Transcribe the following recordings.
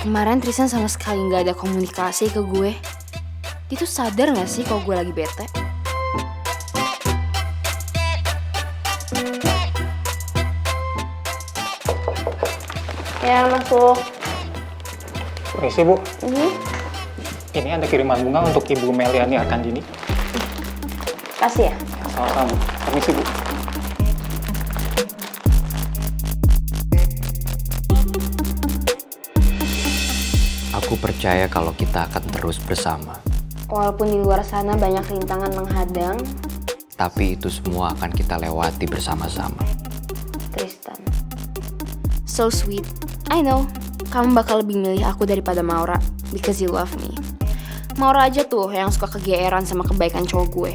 Kemarin Tristan sama sekali gak ada komunikasi ke gue. Dia tuh sadar gak sih kalau gue lagi bete? Ya, masuk. Permisi, Bu. Ini ada kiriman bunga untuk Ibu Meliani Arkandini. Kasih ya. Sama-sama, Bu. Permisi, Bu. Aku percaya kalau kita akan terus bersama. Walaupun di luar sana banyak rintangan menghadang, Tapi itu semua akan kita lewati bersama-sama. Tristan. So sweet. I know, kamu bakal lebih milih aku daripada Maura because you love me. Maura aja tuh yang suka kegeeran sama kebaikan cowok gue.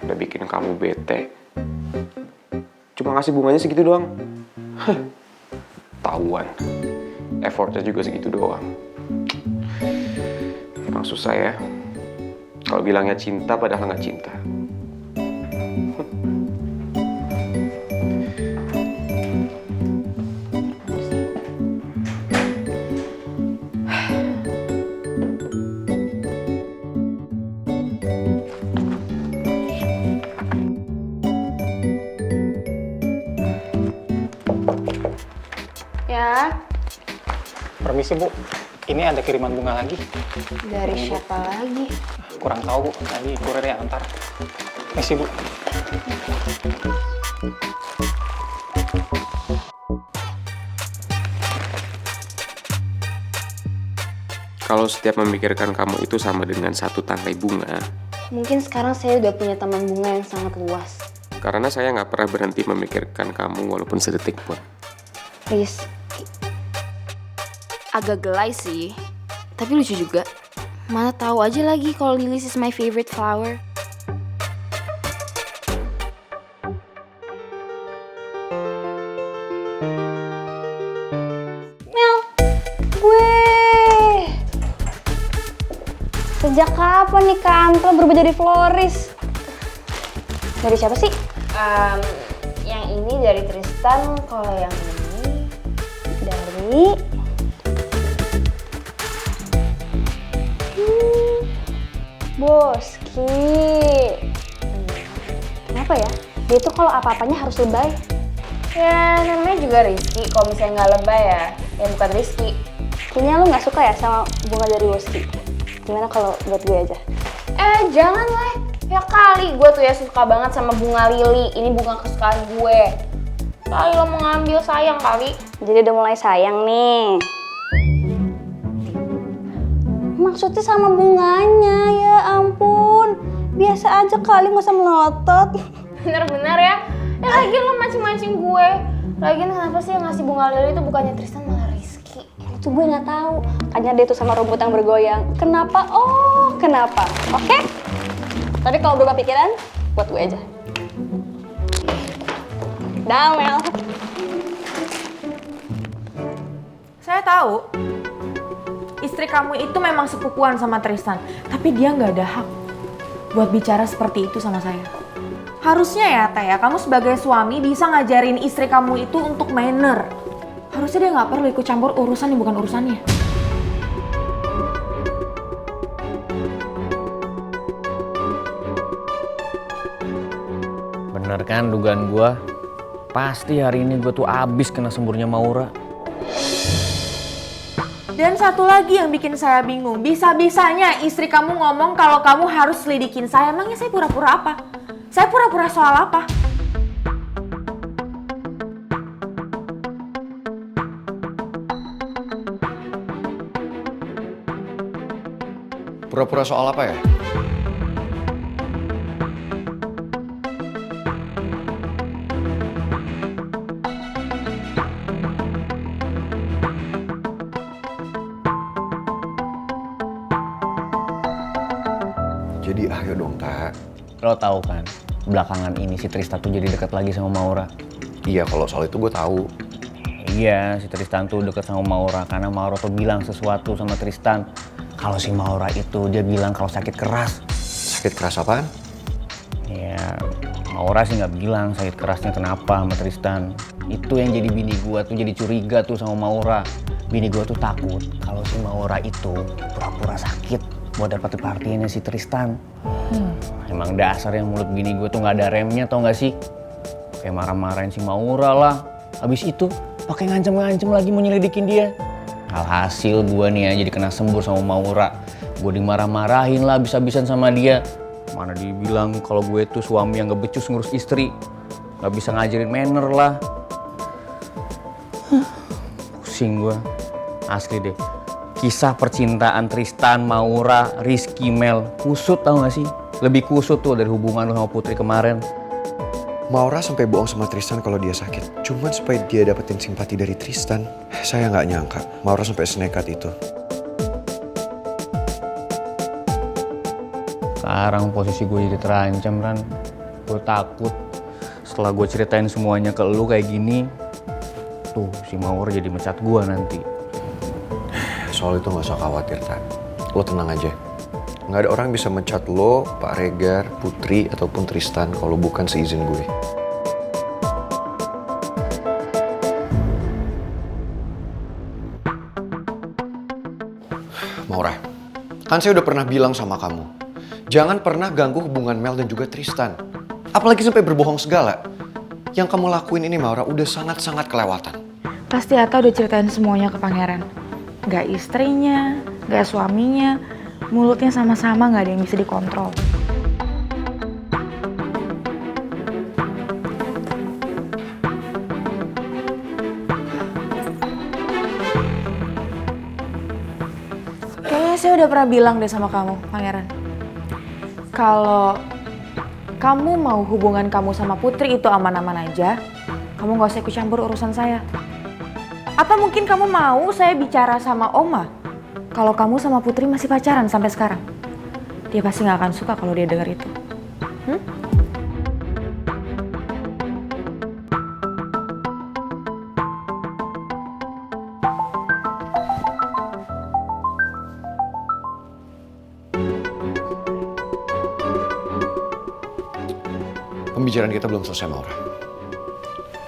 Udah bikin kamu bete, cuma ngasih bunganya segitu doang. Tahuan, effortnya juga segitu doang. Emang susah ya, kalau bilangnya cinta padahal nggak cinta. Ya, Permisi, Bu. Ini ada kiriman bunga lagi. dari siapa lagi? Kurang tahu, Bu. Tadi kurir yang antar. Permisi, Bu. Kalau setiap memikirkan kamu itu sama dengan satu tangkai bunga, Mungkin sekarang saya udah punya taman bunga yang sangat luas. karena saya nggak pernah berhenti memikirkan kamu walaupun sedetik pun. Please. Agak gelai sih, tapi lucu juga. Mana tahu aja lagi kalau lilies is my favorite flower. Mel, gue. Sejak kapan nih kantor berubah jadi florist? Dari siapa sih? Yang ini dari Tristan, kalau yang ini Dari... Boski. Kenapa ya? Dia tuh kalau apa-apanya harus lebay. ya namanya juga Rizky. Kalau misalnya nggak lebay ya bukan Rizky. Kayaknya lu nggak suka ya sama bunga dari Boski. Gimana kalau buat gue aja? Jangan lah. Ya kali gue tuh ya suka banget sama bunga lili. Ini bunga kesukaan gue. Kali lo mau ngambil sayang kali. Jadi udah mulai sayang nih. Maksudnya sama bunganya, ya ampun. Biasa aja kali, nggak usah melotot. Bener-bener ya. Ya lagian lo mancing-mancing gue. Lagian kenapa sih yang ngasih bunga lili itu bukannya Tristan malah Rizky? Itu gue nggak tahu. Hanya dia tuh sama rumput yang bergoyang. Kenapa? Oh, kenapa? Oke? Tapi kalau berubah pikiran, buat gue aja. Dah, Mel. Saya tahu istri kamu itu memang sepupuan sama Tristan, tapi dia nggak ada hak buat bicara seperti itu sama saya. Harusnya ya, Teh, kamu sebagai suami bisa ngajarin istri kamu itu untuk manner. Harusnya dia nggak perlu ikut campur urusan yang bukan urusannya. Bener kan dugaan gua? Pasti hari ini gua tuh abis kena semburnya Maura. Dan satu lagi yang bikin saya bingung, bisa-bisanya istri kamu ngomong kalau kamu harus selidikin saya. Emangnya saya pura-pura apa? Saya pura-pura soal apa? Pura-pura soal apa ya? Jadi ayo dong, Kak. Lo tahu kan, belakangan ini si Tristan tuh jadi dekat lagi sama Maura. Iya, kalau soal itu gue tahu. Iya, si Tristan tuh deket sama Maura karena Maura tuh bilang sesuatu sama Tristan. Kalau si Maura itu dia bilang kalau sakit keras. Sakit keras apaan? Ya, Maura sih nggak bilang sakit kerasnya kenapa sama Tristan. Itu yang jadi bini gua tuh jadi curiga tuh sama Maura. Bini gua tuh takut kalau si Maura itu pura-pura sakit buat dapat perhatiannya si Tristan. Emang dasar yang mulut bini gua tuh nggak ada remnya, tau nggak sih? Kayak marah-marahin si Maura lah. Habis itu pakai ngancem-ngancem lagi mau nyelidikin dia. Alhasil gue nih ya jadi kena sembur sama Maura. Gue dimarah-marahin lah habis-habisan sama dia. Mana dibilang kalau gue tuh suami yang gak becus ngurus istri. Gak bisa ngajarin manner lah. Pusing gue. Asli deh. Kisah percintaan Tristan, Maura, Rizky, Mel. Kusut tau gak sih? Lebih kusut tuh dari hubungan lo sama Putri kemarin. Maura sampai bohong sama Tristan kalau dia sakit. Cuman supaya dia dapetin simpati dari Tristan. Saya nggak nyangka Maura sampai senekat itu. Sekarang posisi gue jadi terancam, Ran. Gue takut setelah gue ceritain semuanya ke lu kayak gini, tuh si Maura jadi mecat gue nanti. Soal itu nggak usah khawatir, Tan. Lo tenang aja. Nggak ada orang bisa mencat lo, Pak Regar, Putri, ataupun Tristan kalau bukan seizin gue. Maura, kan saya udah pernah bilang sama kamu, jangan pernah ganggu hubungan Mel dan juga Tristan. Apalagi sampai berbohong segala. Yang kamu lakuin ini, Maura, udah sangat-sangat kelewatan. Pasti Atta udah ceritain semuanya ke pangeran. Gak istrinya, gak suaminya, mulutnya sama-sama gak ada yang bisa dikontrol. Kayaknya saya udah pernah bilang deh sama kamu, pangeran. Kalau kamu mau hubungan kamu sama Putri itu aman-aman aja, kamu gak usah ikut campur urusan saya. Atau mungkin kamu mau saya bicara sama Oma kalau kamu sama Putri masih pacaran sampai sekarang. Dia pasti gak akan suka kalau dia denger itu. Pembicaraan kita belum selesai, Maura.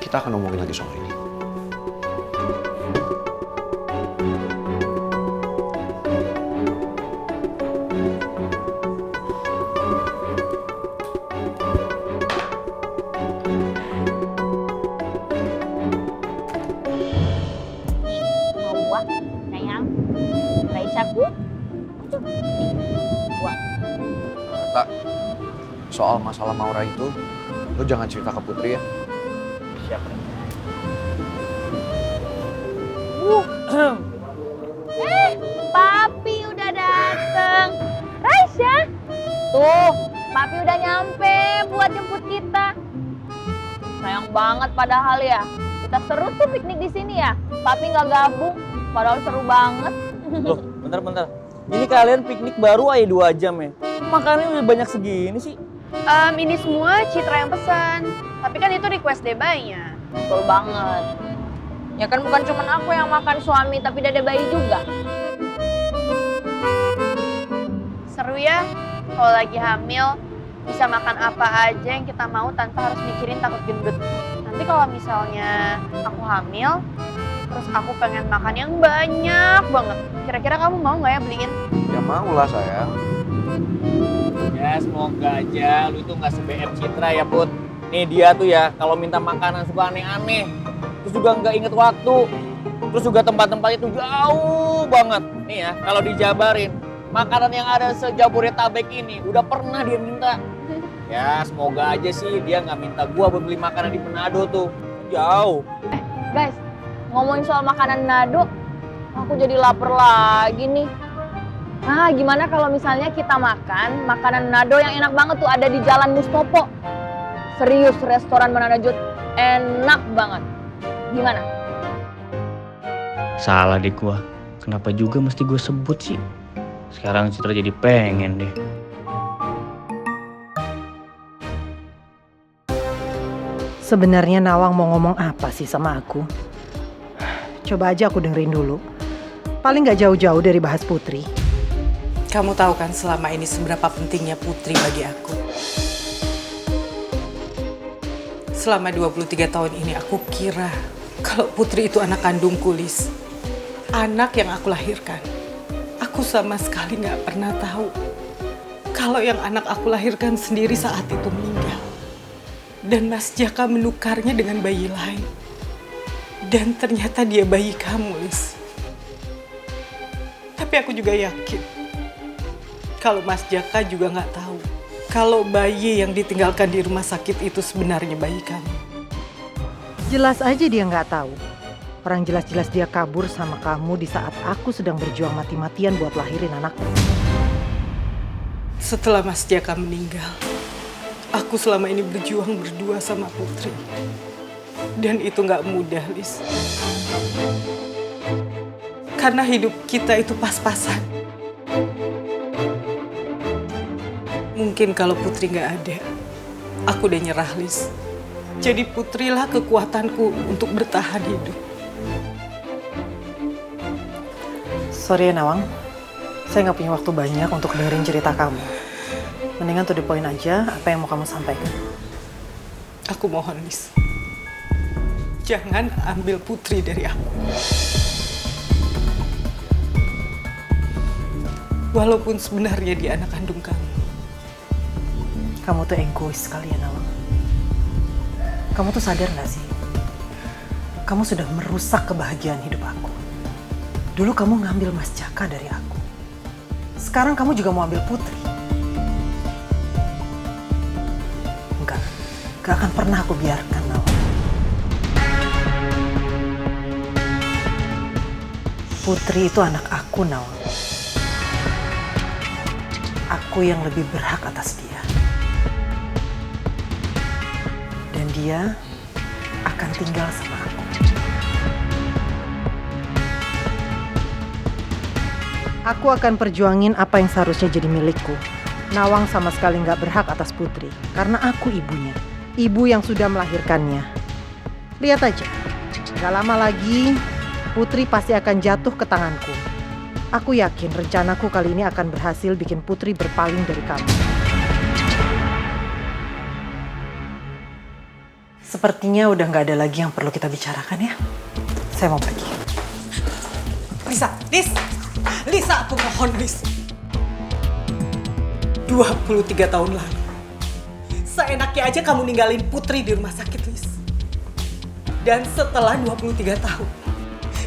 Kita akan ngomongin lagi soal ini. Tak, soal masalah Maura itu, lo jangan cerita ke Putri ya. Siap. Papi udah dateng. Raisya, tuh Papi udah nyampe buat jemput kita. Sayang banget padahal ya. Kita seru tuh piknik di sini ya. Papi nggak gabung, padahal seru banget. Loh, bentar. Ini kalian piknik baru aja 2 jam ya? Makannya udah banyak segini sih. Ini semua Citra yang pesan. Tapi kan itu request Debainya. Betul banget. Ya kan bukan cuma aku yang makan suami, tapi Dede bayi juga. Seru ya, kalau lagi hamil bisa makan apa aja yang kita mau tanpa harus mikirin takut gendut. Nanti kalau misalnya aku hamil, terus aku pengen makan yang banyak banget. Kira-kira kamu mau nggak ya beliin? Ya mau lah, sayang. Ya semoga aja lu itu nggak se-BM Citra ya, Put. Nih dia tuh ya kalau minta makanan suka aneh-aneh. Terus juga nggak inget waktu. Terus juga tempat-tempatnya tuh jauh banget. Nih ya kalau dijabarin makanan yang ada se-Jabodetabek ini udah pernah dia minta. Ya semoga aja sih dia nggak minta gua buat beli makanan di Manado tuh. Jauh. Guys, ngomongin soal makanan Manado, aku jadi lapar lagi nih. Nah, gimana kalau misalnya kita makan makanan Manado yang enak banget tuh ada di Jalan Mustopo. Serius, restoran Manado enak banget. Gimana? Salah deh gua. Kenapa juga mesti gue sebut sih? Sekarang Citra jadi pengen deh. Sebenarnya Nawang mau ngomong apa sih sama aku? Coba aja aku dengerin dulu. Paling gak jauh-jauh dari bahas Putri. Kamu tahu kan selama ini seberapa pentingnya Putri bagi aku. Selama 23 tahun ini aku kira kalau Putri itu anak kandungku, Lis. Anak yang aku lahirkan. Aku sama sekali gak pernah tahu kalau yang anak aku lahirkan sendiri saat itu meninggal. Dan Mas Jaka menukarnya dengan bayi lain. Dan ternyata dia bayi kamu, Lis. Tapi aku juga yakin kalau Mas Jaka juga nggak tahu kalau bayi yang ditinggalkan di rumah sakit itu sebenarnya bayi kamu. Jelas aja dia nggak tahu. Orang jelas-jelas dia kabur sama kamu di saat aku sedang berjuang mati-matian buat lahirin anakku. Setelah Mas Jaka meninggal, aku selama ini berjuang berdua sama Putri. Dan itu nggak mudah, Lis. Karena hidup kita itu pas-pasan. Mungkin kalau Putri nggak ada, aku udah nyerah, Lis. Jadi Putrilah kekuatanku untuk bertahan hidup. Sorry ya Nawang, saya nggak punya waktu banyak untuk dengerin cerita kamu. Mendingan to the point aja apa yang mau kamu sampaikan. Aku mohon, Lis. Jangan ambil Putri dari aku. Walaupun sebenarnya dia anak kandung kamu. Kamu tuh egois sekali ya Nawang. Kamu tuh sadar gak sih? Kamu sudah merusak kebahagiaan hidup aku. Dulu kamu ngambil Mas Jaka dari aku. Sekarang kamu juga mau ambil Putri. Gak akan pernah aku biarkan, Nawang. Putri itu anak aku, Nawang. Aku yang lebih berhak atas dia. Dan dia akan tinggal sama aku. Aku akan perjuangin apa yang seharusnya jadi milikku. Nawang sama sekali nggak berhak atas Putri, karena aku ibunya. Ibu yang sudah melahirkannya. Lihat aja, gak lama lagi Putri pasti akan jatuh ke tanganku. Aku yakin rencanaku kali ini akan berhasil bikin Putri berpaling dari kamu. Sepertinya udah gak ada lagi yang perlu kita bicarakan ya. Saya mau pergi. Lisa, aku mohon, Lis. 23 tahun lalu, seenaknya aja kamu ninggalin Putri di rumah sakit, Lis. Dan setelah 23 tahun,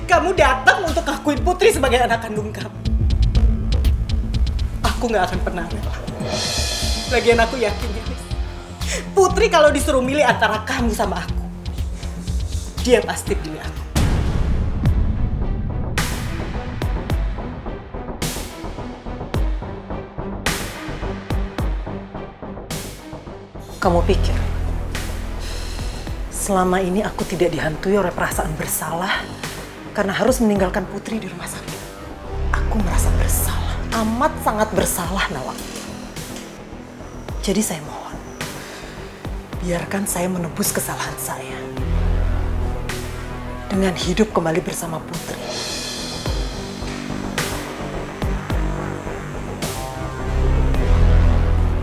kamu datang untuk ngakuin Putri sebagai anak kandung kamu. Aku gak akan pernah rela. Lagian aku yakin ya, Lis. Putri kalau disuruh milih antara kamu sama aku, dia pasti pilih aku. Kamu pikir selama ini aku tidak dihantui oleh perasaan bersalah karena harus meninggalkan Putri di rumah sakit? Aku merasa bersalah, amat sangat bersalah, Nawang. Jadi saya mohon, biarkan saya menebus kesalahan saya dengan hidup kembali bersama Putri.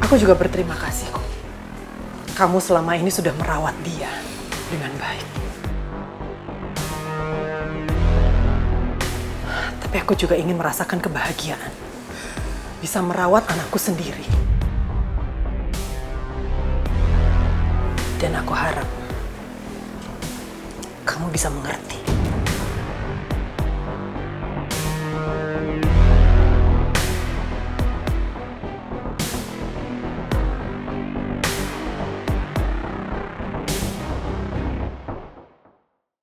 Aku juga berterima kasih kok. Kamu selama ini sudah merawat dia dengan baik. Tapi aku juga ingin merasakan kebahagiaan. Bisa merawat anakku sendiri. Dan aku harap kamu bisa mengerti.